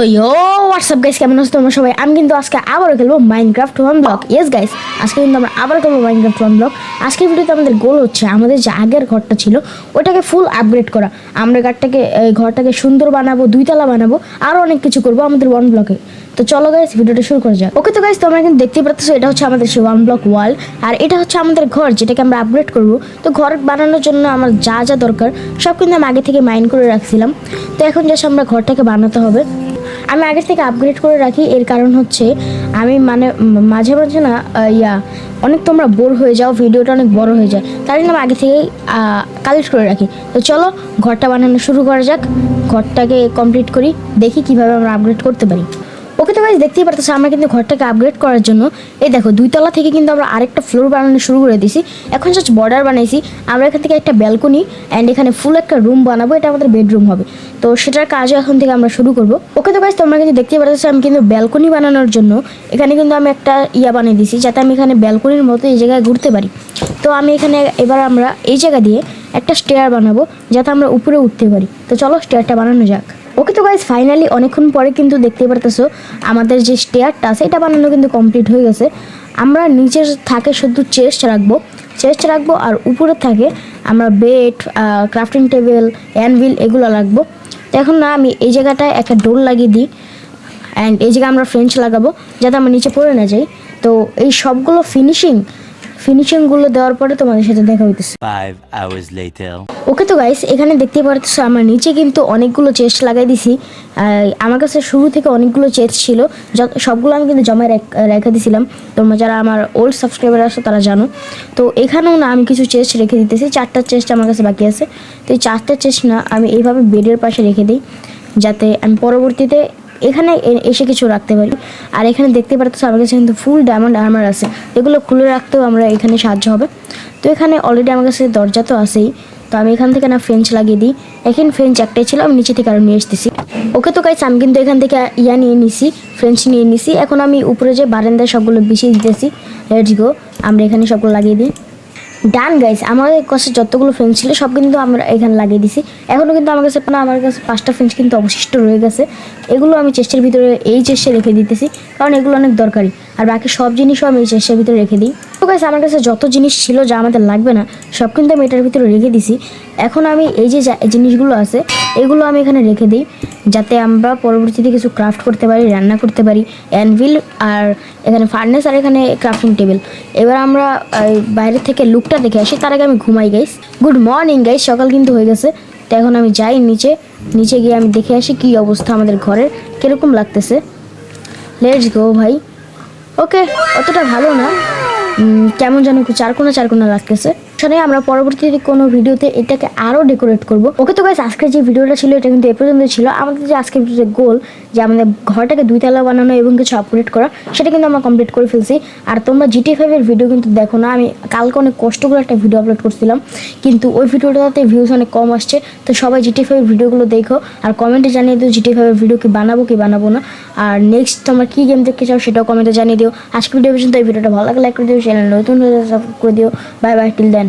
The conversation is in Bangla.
তো হোয়াটসঅ্যাপ গাইস, কেমন আছো তোমরা সবাই? আমি কিন্তু আজকে আবারও খেলবো Minecraft one block. Yes guys, আজকে কিন্তু আমরা আবার খেলবো মাইনক্রাফট ওয়ান ব্লক। আজকের ভিডিওতে আমাদের গোল হচ্ছে আমাদের যে আগের ঘরটা ছিল ওটাকে ফুল আপগ্রেড করা। আমরা ঘরটাকে সুন্দর বানাবো, দুইতলা বানাবো, আরও অনেক কিছু করবো আমাদের ওয়ান ব্লকে। তো চলো গাইস, ভিডিওটা শুরু করা যাক। ওকে তো গাইস, তোমরা কিন্তু দেখতেই পাচ্ছ এটা হচ্ছে আমাদের সেই ওয়ান ব্লক ওয়াল, আর এটা হচ্ছে আমাদের ঘর যেটাকে আমরা আপগ্রেড করবো। তো ঘর বানানোর জন্য আমার যা যা দরকার সব কিন্তু আমি আগে থেকে মাইন্ড করে রাখছিলাম। তো এখন জাস্ট আমরা ঘরটাকে বানাতে হবে। আমি আগের থেকে আপগ্রেড করে রাখি, এর কারণ হচ্ছে আমি মাঝে মাঝে না অনেক তোমরা বোর হয়ে যাও, ভিডিওটা অনেক বড় হয়ে যায়, তার জন্য আমি আগে থেকেই কালেক্ট করে রাখি। তো চলো ঘরটা বানানো শুরু করা যাক, ঘরটাকে কমপ্লিট করি, দেখি কীভাবে আমরা আপগ্রেড করতে পারি। ওকে তো গাইস, দেখতেই পারতেছো আমরা কিন্তু ঘরটাকে আপগ্রেড করার জন্য এই দেখো দুইতলা থেকে কিন্তু আমরা আরেকটা ফ্লোর বানানো শুরু করে দিয়েছি। এখন জাস্ট বর্ডার বানাইছি, আমরা এখান থেকে একটা ব্যালকনি অ্যান্ড এখানে ফুল একটা রুম বানাবো, এটা আমাদের বেডরুম হবে। তো সেটার কাজও এখন থেকে আমরা শুরু করবো। ওকে তো গাইস, তোমরা কিন্তু দেখতেই পারতেছো আমি কিন্তু ব্যালকনি বানানোর জন্য এখানে কিন্তু আমি একটা বানিয়ে দিয়েছি, যাতে আমি এখানে ব্যালকনির মতো এই জায়গায় ঘুরতে পারি। তো আমি এখানে এবার আমরা এই জায়গা দিয়ে একটা স্টেয়ার বানাবো, যাতে আমরা উপরে উঠতে পারি। তো চলো স্টেয়ারটা বানানো যাক। ওকে তো গাইস, ফাইনালি অনেকক্ষণ পরে কিন্তু দেখতে পারতেছো আমাদের যে স্টেয়ারটা আছে এটা বানানো কিন্তু কমপ্লিট হয়ে গেছে। আমরা নিচের থাকে শুধু চেস্ট রাখবো আর উপরে থাকে আমরা বেড, ক্রাফটিং টেবিল, অ্যানভিল এগুলো রাখবো। তো এখন না আমি এই জায়গাটায় একটা ডোর লাগিয়ে দিই, অ্যান্ড এই জায়গায় আমরা ফ্রেঞ্চ লাগাবো যাতে আমরা নিচে পড়ে না যাই। তো এই সবগুলো ফিনিশিংগুলো দেওয়ার পরে তোমাদের সাথে দেখা হইতেছে 5 hours later. ওকে তো গাইস, এখানে দেখতে পাচ্ছ আমার নিচে কিন্তু অনেকগুলো চেস্ট লাগাই দিছি। আমার কাছে শুরু থেকে অনেকগুলো চেস্ট ছিল, সবগুলো আমি কিন্তু জমায় রেখে দিয়েছিলাম। তোমরা যারা আমার ওল্ড সাবস্ক্রাইবার আছো তারা জানো। তো এখানেও না আমি কিছু চেস্ট রেখে দিতেছি, 4টা চেস্ট আমার কাছে বাকি আছে। তো এই 4টা চেস্ট না আমি এইভাবে বেডের পাশে রেখে দিই, যাতে আমি পরবর্তীতে এখানে এসে কিছু রাখতে পারি। আর এখানে দেখতে পাচ্ছ আমার কাছে কিন্তু ফুল ডায়মন্ড আর্মার আছে, এগুলো খুলে রাখতেও আমরা এখানে সাহায্য হবে। তো এখানে অলরেডি আমার কাছে দরজা তো আছেই, তো আমি এখান থেকে না ফ্রেঞ্চ লাগিয়ে দিই। এখন ফ্রেঞ্চ একটাই ছিল, আমি নিচে থেকে আরও নিয়ে আসতেছি। ওকে তো গাইস, আমি কিন্তু এখান থেকে ফ্রেঞ্চ নিয়ে নিছি। এখন আমি উপরে যে বারান্দায় সবগুলো বিছিয়ে দিতেছি। লেটস গো, আমরা এখানে সবগুলো লাগিয়ে দিই। ডান গাইস, আমাদের কাছে যতগুলো ফ্রেঞ্চ ছিল সব কিন্তু আমরা এখানে লাগিয়ে দিছি। এখনও কিন্তু আমার কাছে 5টা ফ্রেঞ্চ কিন্তু অবশিষ্ট রয়ে গেছে, এগুলো আমি চেস্টের ভিতরে এই চেস্টে রেখে দিতেছি, কারণ এগুলো অনেক দরকারি। আর বাকি সব জিনিসও আমি এই চেস্টের ভিতরে রেখে দিই। তো গাইস, আমার কাছে যত জিনিস ছিল যা আমাদের লাগবে না সব কিন্তু আমি এটার ভিতরে রেখে দিছি। এখন আমি এই যে জিনিসগুলো আছে এগুলো আমি এখানে রেখে দিই, যাতে আমরা পরবর্তীতে কিছু ক্রাফট করতে পারি, রান্না করতে পারি। অ্যানভিল আর এখানে ফার্নেস আর এখানে ক্রাফটিং টেবিল। এবার আমরা বাইরে থেকে লুকটা দেখে আসি, তার আগে আমি ঘুমাই গাইস। গুড মর্নিং গাইস, সকাল কিন্তু হয়ে গেছে। তো এখন আমি যাই নিচে গিয়ে আমি দেখে আসি কি অবস্থা আমাদের ঘরের, কীরকম লাগতেছে। লেটস গো ভাই। ওকে, অতটা ভালো না, কেমন যেন চারকোনা লাগতেছে। আমরা পরবর্তীতে কোনো ভিডিওতে এটাকে আরও ডেকোরেট করব। ওকে তো গাইস, আজকের যে ভিডিওটা ছিল এটা কিন্তু এ পর্যন্ত ছিল। আমাদের যে আজকের ভিডিওতে গোল যে আমাদের ঘরটাকে 2তলা বানানো এবং কিছু আপগ্রেড করা, সেটা কিন্তু আমরা কমপ্লিট করে ফেলছি। আর তোমরা GTA 5 এর ভিডিও কিন্তু দেখো না, আমি কালকে অনেক কষ্ট করে একটা ভিডিও আপলোড করছিলাম, কিন্তু ওই ভিডিওটাতে ভিউজ অনেক কম আসছে। তো সবাই GTA 5 এর ভিডিওগুলো দেখো আর কমেন্টে জানিয়ে দিও GTA 5 এর ভিডিও কি বানাবো না। আর নেক্সট তোমরা কী গেম দেখতে চাও সেটাও কমেন্টে জানিয়ে দিও। আজকের ভিডিও পর্যন্ত, এই ভিডিওটা ভালো লাগলে লাইক করে দিও, চ্যানেল নতুন হয়ে সাবস্ক্রাইব করে দিও। বাই বাই, টিল দেন।